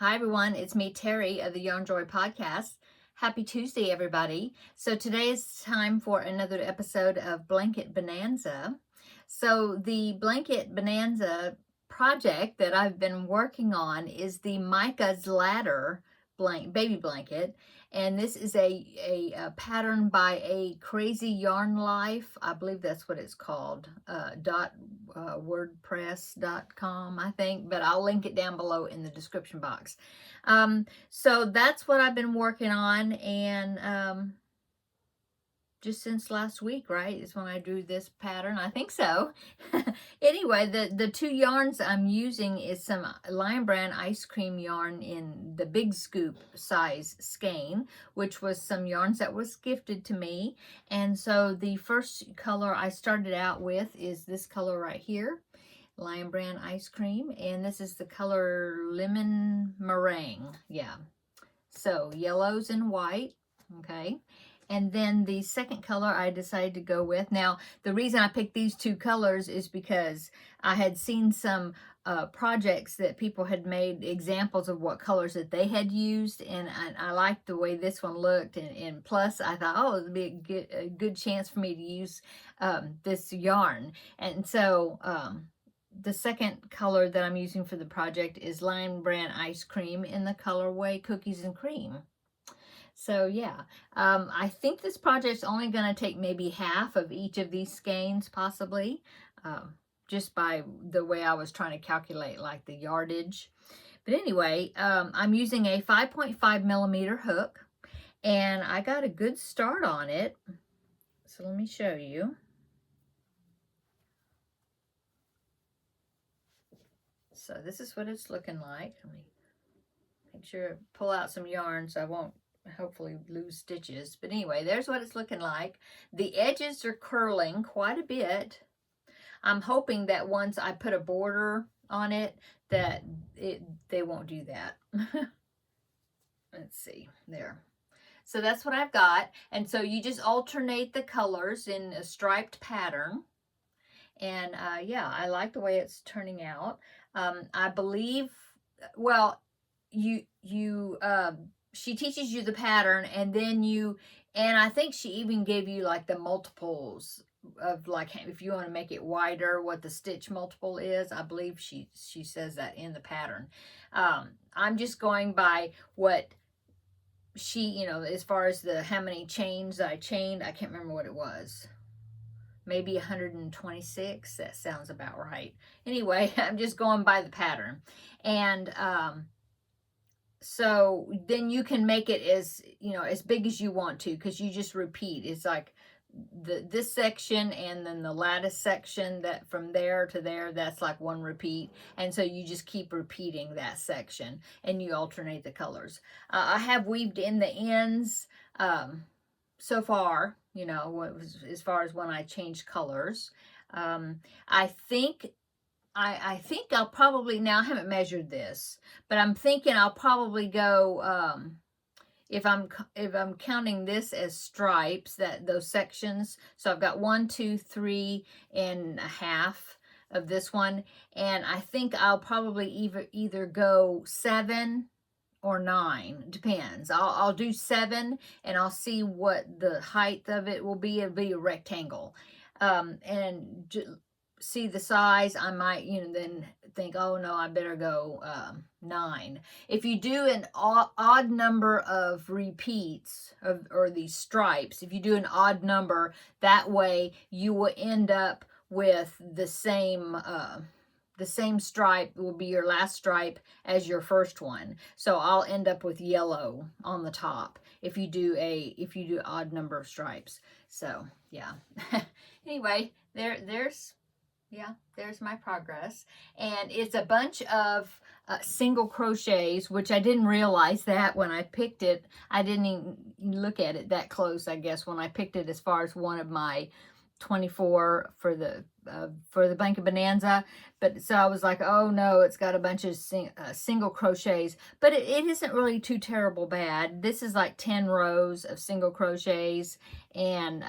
Hi everyone, it's me Terry of the Yarn Joy podcast. Happy Tuesday everybody. So today is time for another episode of Blanket Bonanza. So the Blanket Bonanza project that I've been working on is the Micah's Ladder baby blanket, and this is a pattern by a Crazy Yarn Life. I believe that's what it's called. WordPress.com, I think, but I'll link it down below in the description box. So that's what I've been working on, and just since last week, right, is when I drew this pattern. I think so. Anyway, the two yarns I'm using is some Lion Brand ice cream yarn in the big scoop size skein, which was some yarns that was gifted to me. And so the first color I started out with is this color right here, Lion Brand ice cream, and this is the color lemon meringue. Yeah, so yellows and white. Okay. And then the second color I decided to go with. Now, the reason I picked these two colors is because I had seen some projects that people had made examples of what colors that they had used, and I liked the way this one looked, and plus I thought, oh, it would be a good chance for me to use this yarn. And so the second color that I'm using for the project is Lion Brand Ice Cream in the colorway Cookies and Cream. So yeah, I think this project's only going to take maybe half of each of these skeins, possibly, just by the way I was trying to calculate like the yardage. But anyway, I'm using a 5.5 millimeter hook, and I got a good start on it. So let me show you. So this is what it's looking like. Let me make sure I pull out some yarn so I won't hopefully lose stitches. But anyway, there's what it's looking like. The edges are curling quite a bit. I'm hoping that once I put a border on it, that they won't do that. Let's see, there. So that's what I've got. And so you just alternate the colors in a striped pattern. And yeah, I like the way it's turning out. I believe, well, she teaches you the pattern, and then and I think she even gave you like the multiples of, like, if you want to make it wider, what the stitch multiple is. I believe she says that in the pattern. I'm just going by what she, as far as how many chains I chained. I can't remember what it was. Maybe 126. That sounds about right. Anyway, I'm just going by the pattern. And so then you can make it as big as you want to, because you just repeat. It's like this section and then the lattice section, that from there to there, that's like one repeat. And so you just keep repeating that section, and you alternate the colors. I have weaved in the ends so far, as far as when I changed colors. I think I'll probably, now I haven't measured this, but I'm thinking I'll probably go, if I'm counting this as stripes, those sections. So I've got 1, 2, 3 and a half of this one, and I think I'll probably either go 7 or 9, depends. I'll do 7, and I'll see what the height of it will be. It'll be a rectangle, and see the size. I might, then think, oh no, I better go 9. If you do an odd number of repeats or these stripes, if you do an odd number, that way you will end up with the same stripe will be your last stripe as your first one. So I'll end up with yellow on the top if you do odd number of stripes. So yeah. Anyway, there's my progress. And it's a bunch of single crochets, which I didn't realize that when I picked it. I didn't even look at it that close, I guess, when I picked it as far as one of my 24 for the for the blanket Bonanza. But so I was like, oh no, it's got a bunch of single crochets, but it isn't really too terrible bad. This is like 10 rows of single crochets, and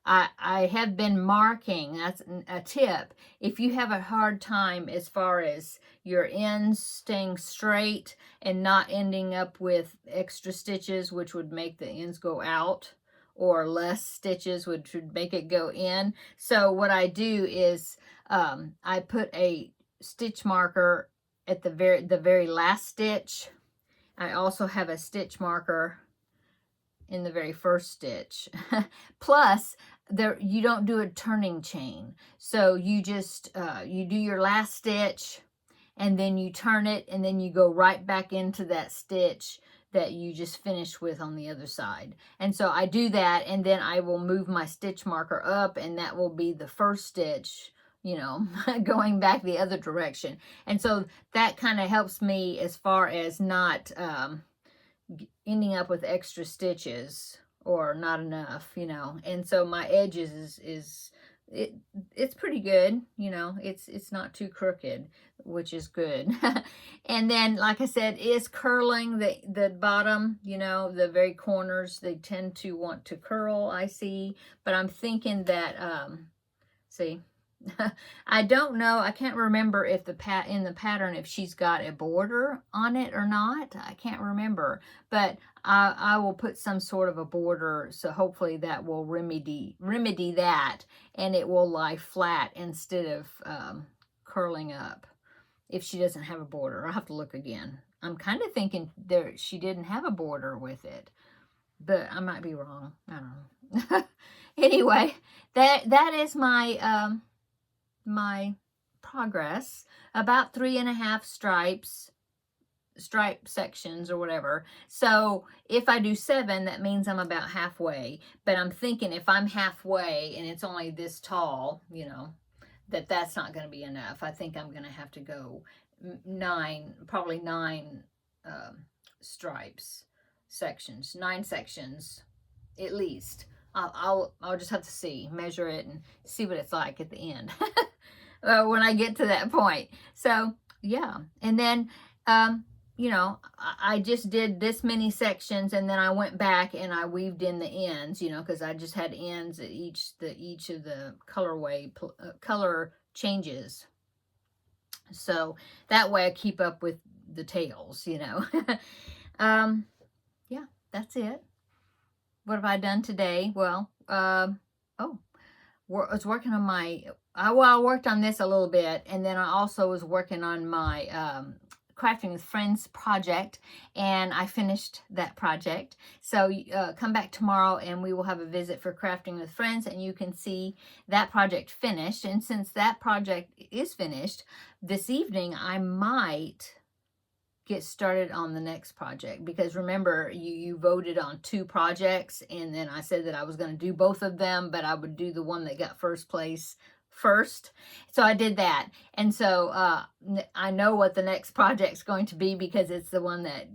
I have been marking. That's a tip. If you have a hard time as far as your ends staying straight and not ending up with extra stitches, which would make the ends go out, or less stitches, which would make it go in. So what I do is I put a stitch marker at the very last stitch. I also have a stitch marker in the very first stitch. Plus, there you don't do a turning chain. So you just you do your last stitch, and then you turn it, and then you go right back into that stitch that you just finished with on the other side. And so I do that, and then I will move my stitch marker up, and that will be the first stitch, you know, going back the other direction. And so that kind of helps me as far as not ending up with extra stitches or not enough, you know. And so my edges is it's pretty good, you know. It's not too crooked, which is good. And then, like I said, is curling the bottom, you know, the very corners. They tend to want to curl, I see. But I'm thinking that see, I don't know. I can't remember if in the pattern if she's got a border on it or not. I can't remember, but I will put some sort of a border, so hopefully that will remedy that, and it will lie flat instead of curling up. If she doesn't have a border, I'll have to look again. I'm kind of thinking she didn't have a border with it, but I might be wrong. I don't know. Anyway, that is my my progress. About 3.5 stripe sections or whatever. So if I do 7, that means I'm about halfway. But I'm thinking if I'm halfway and it's only this tall, you know, that's not going to be enough. I think I'm going to have to go 9, probably 9 stripes sections, 9 sections at least. I'll just have to measure it and see what it's like at the end when I get to that point. So yeah, and then you know, I just did this many sections, and then I went back and I weaved in the ends, you know, because I just had ends at each of the color changes. So that way I keep up with the tails, you know. Yeah, that's it. What have I done today? Well, I was working on my, I worked on this a little bit, and then I also was working on my Crafting with Friends project, and I finished that project. So come back tomorrow and we will have a visit for Crafting with Friends, and you can see that project finished. And since that project is finished, this evening I might get started on the next project, because remember you voted on 2 projects, and then I said that I was going to do both of them, but I would do the one that got first place first. So I did that, and so I know what the next project's going to be, because it's the one that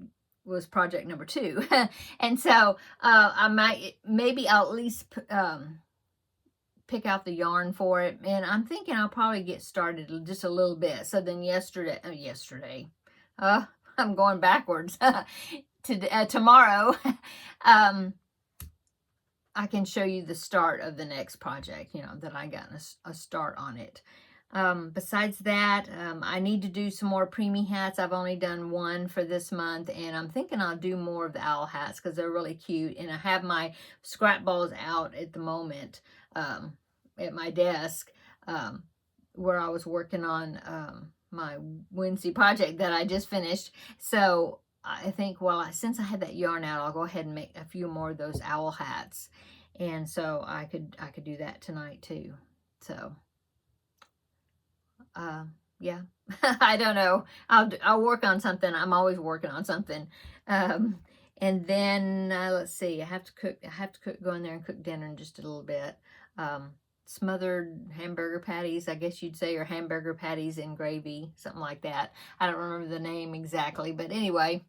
was project number 2. And so maybe I'll at least pick out the yarn for it, and I'm thinking I'll probably get started just a little bit. So then yesterday, I'm going backwards. Tomorrow, I can show you the start of the next project, you know, that I got a start on it. Besides that, I need to do some more preemie hats. I've only done 1 for this month, and I'm thinking I'll do more of the owl hats because they're really cute. And I have my scrap balls out at the moment at my desk where I was working on my Wednesday project that I just finished. So I think, well, since I had that yarn out, I'll go ahead and make a few more of those owl hats, and so I could do that tonight too. So yeah. I don't know. I'll work on something. I'm always working on something. And then let's see. I have to cook. Go in there and cook dinner in just a little bit. Smothered hamburger patties, I guess you'd say, or hamburger patties in gravy, something like that. I don't remember the name exactly, but anyway,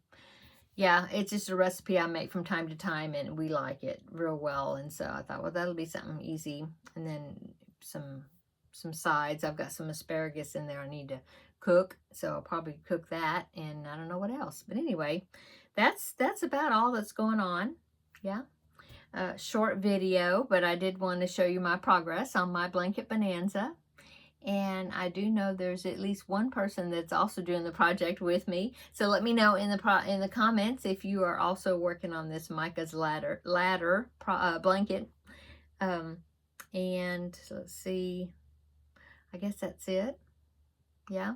yeah, it's just a recipe I make from time to time, and we like it real well. And so I thought, well, that'll be something easy. And then some some sides. I've got some asparagus in there I need to cook, so I'll probably cook that, and I don't know what else. But anyway, that's about all that's going on. Yeah. Short video, but I did want to show you my progress on my blanket bonanza. And I do know there's at least one person that's also doing the project with me. So let me know in the comments if you are also working on this Micah's ladder blanket. And let's see, I guess that's it. Yeah.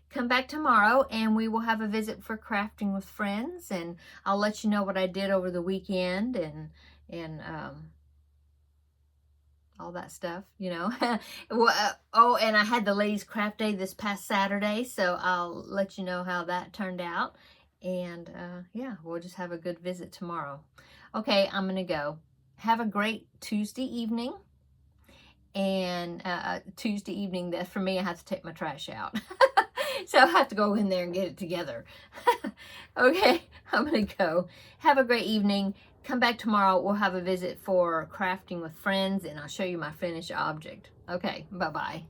Come back tomorrow and we will have a visit for crafting with friends, and I'll let you know what I did over the weekend and all that stuff, you know. Oh, and I had the ladies craft day this past Saturday, so I'll let you know how that turned out. And yeah, we'll just have a good visit tomorrow. Okay, I'm gonna go. Have a great Tuesday evening. And Tuesday evening, that for me, I have to take my trash out. So I have to go in there and get it together. Okay, I'm gonna go. Have a great evening. Come back tomorrow. We'll have a visit for crafting with friends, and I'll show you my finished object. Okay, bye-bye.